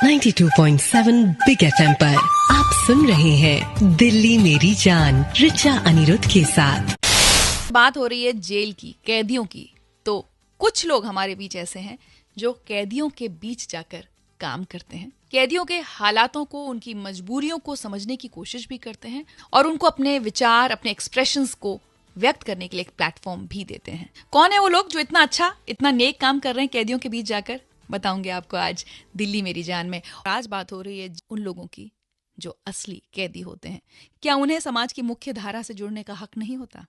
92.7 big FM पर आप सुन रहे हैं दिल्ली मेरी जान रिचा अनिरुद्ध के साथ। बात हो रही है जेल की, कैदियों की। तो कुछ लोग हमारे बीच ऐसे हैं जो कैदियों के बीच जाकर काम करते हैं, कैदियों के हालातों को, उनकी मजबूरियों को समझने की कोशिश भी करते हैं और उनको अपने विचार, अपने एक्सप्रेशंस को व्यक्त करने के लिए एक प्लेटफॉर्म भी देते हैं। कौन है वो लोग जो इतना अच्छा, इतना नेक काम कर रहे हैं कैदियों के बीच जाकर? बताऊंगे आपको आज दिल्ली मेरी जान में। आज बात हो रही है उन लोगों की जो असली कैदी होते हैं। क्या उन्हें समाज की मुख्य धारा से जुड़ने का हक नहीं होता?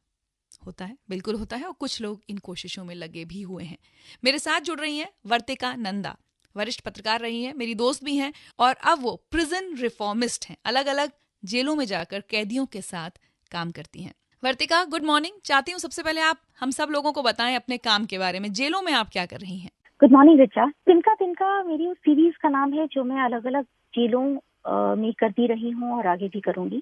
होता है, बिल्कुल होता है, और कुछ लोग इन कोशिशों में लगे भी हुए हैं। मेरे साथ जुड़ रही हैं वर्तिका नंदा, वरिष्ठ पत्रकार रही हैं, मेरी दोस्त भी हैं और अब वो प्रिजन रिफॉर्मिस्ट हैं। अलग अलग जेलों में जाकर कैदियों के साथ काम करती हैं। वर्तिका, गुड मॉर्निंग। चाहती हूँ सबसे पहले आप हम सब लोगों को बताएं अपने काम के बारे में। जेलों में आप क्या कर रही हैं? Good morning Richa. तिनका तिनका मेरी उस सीरीज का नाम है जो मैं अलग अलग जेलों में करती रही हूँ और आगे भी करूंगी।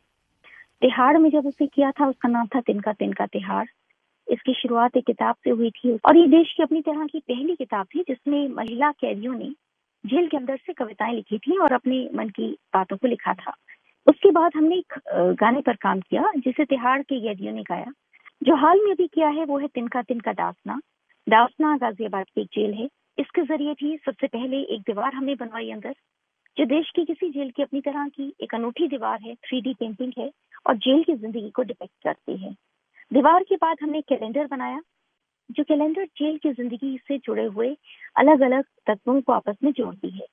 तिहाड़ में जब उसे किया था उसका नाम था तिनका तिनका तिहाड़। इसकी शुरुआत एक किताब से हुई थी और ये देश की अपनी तरह की पहली किताब थी जिसमें महिला कैदियों ने जेल के अंदर से कविताएं लिखी थी और अपने मन की बातों को लिखा था। उसके बाद हमने एक गाने पर काम किया जिसे तिहाड़ के कैदियों ने गाया। जो हाल में अभी किया है वो है तिनका तिनका दासना। दासना गाजियाबाद की एक जेल है। इसके जरिए भी सबसे पहले एक दीवार हमने बनवाई अंदर, जो देश की किसी जेल की अपनी तरह की एक अनूठी दीवार है, 3D पेंटिंग है और जेल की जिंदगी को डिपिक्ट करती है। दीवार के बाद हमने कैलेंडर बनाया, जो कैलेंडर जेल की जिंदगी से जुड़े हुए अलग अलग तत्वों को आपस में जोड़ती है।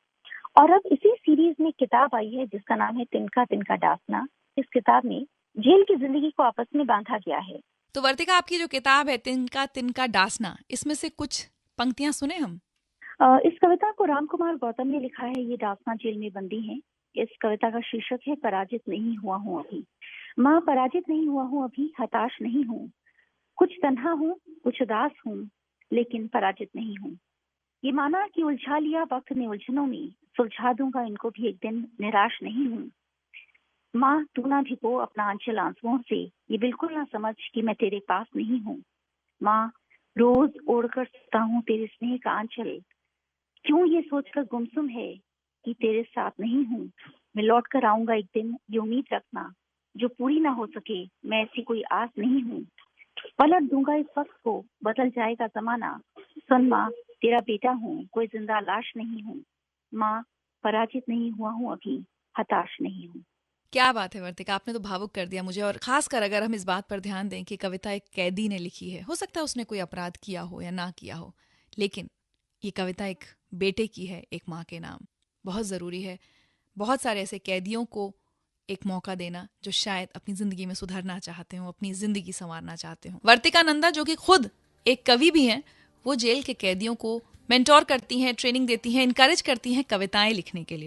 और अब इसी सीरीज में किताब आई है जिसका नाम है तिनका तिनका दासना। इस किताब में जेल की जिंदगी को आपस में बांधा गया है। तो वर्तिका, आपकी जो किताब है तिनका तिनका दासना, इसमें से कुछ पंक्तियां सुने हम। इस कविता को राम कुमार गौतम ने लिखा है। ये दासना जेल में बंदी है। इस कविता का शीर्षक है पराजित नहीं हुआ हूँ अभी। माँ, पराजित नहीं हुआ हूँ अभी, हताश नहीं हूँ, कुछ तन्हा हूँ, कुछ उदास हूँ, लेकिन पराजित नहीं हूँ। ये माना कि उलझा लिया वक्त ने उलझनों में, सुलझा दूंगा इनको भी एक दिन, निराश नहीं हूँ। माँ, तू ना भिगो अपना आंचल आंसुओं से, ये बिल्कुल ना समझ कि मैं तेरे पास नहीं हूँ। माँ, रोज ओढ़कर सोता हूँ तेरे स्नेह का आंचल, क्यों ये सोचकर गुमसुम है कि तेरे साथ नहीं हूँ। मैं लौट कर आऊंगा एक दिन, ये उम्मीद रखना, जो पूरी ना हो सके मैं ऐसी कोई आस नहीं हूँ। पलट दूंगा इस वक्त को, बदल जाएगा जमाना। सुन माँ, तेरा बेटा हूँ, कोई जिंदा लाश नहीं हूँ। माँ, पराजित नहीं हुआ हूँ अभी, हताश नहीं हूँ। क्या बात है वर्तिका, आपने तो भावुक कर दिया मुझे। और खासकर अगर हम इस बात पर ध्यान दें कि कविता एक कैदी ने लिखी है, हो सकता है उसने कोई अपराध किया हो या ना किया हो, लेकिन ये कविता एक बेटे की है, एक माँ के नाम। बहुत ज़रूरी है बहुत सारे ऐसे कैदियों को एक मौका देना जो शायद अपनी ज़िंदगी में सुधरना चाहते हो, अपनी ज़िंदगी संवारना चाहते हो। वर्तिका नंदा, जो कि खुद एक कवि भी हैं, वो जेल के कैदियों को मेंटोर करती हैं, ट्रेनिंग देती हैं, इनकरेज करती हैं कविताएं लिखने के लिए।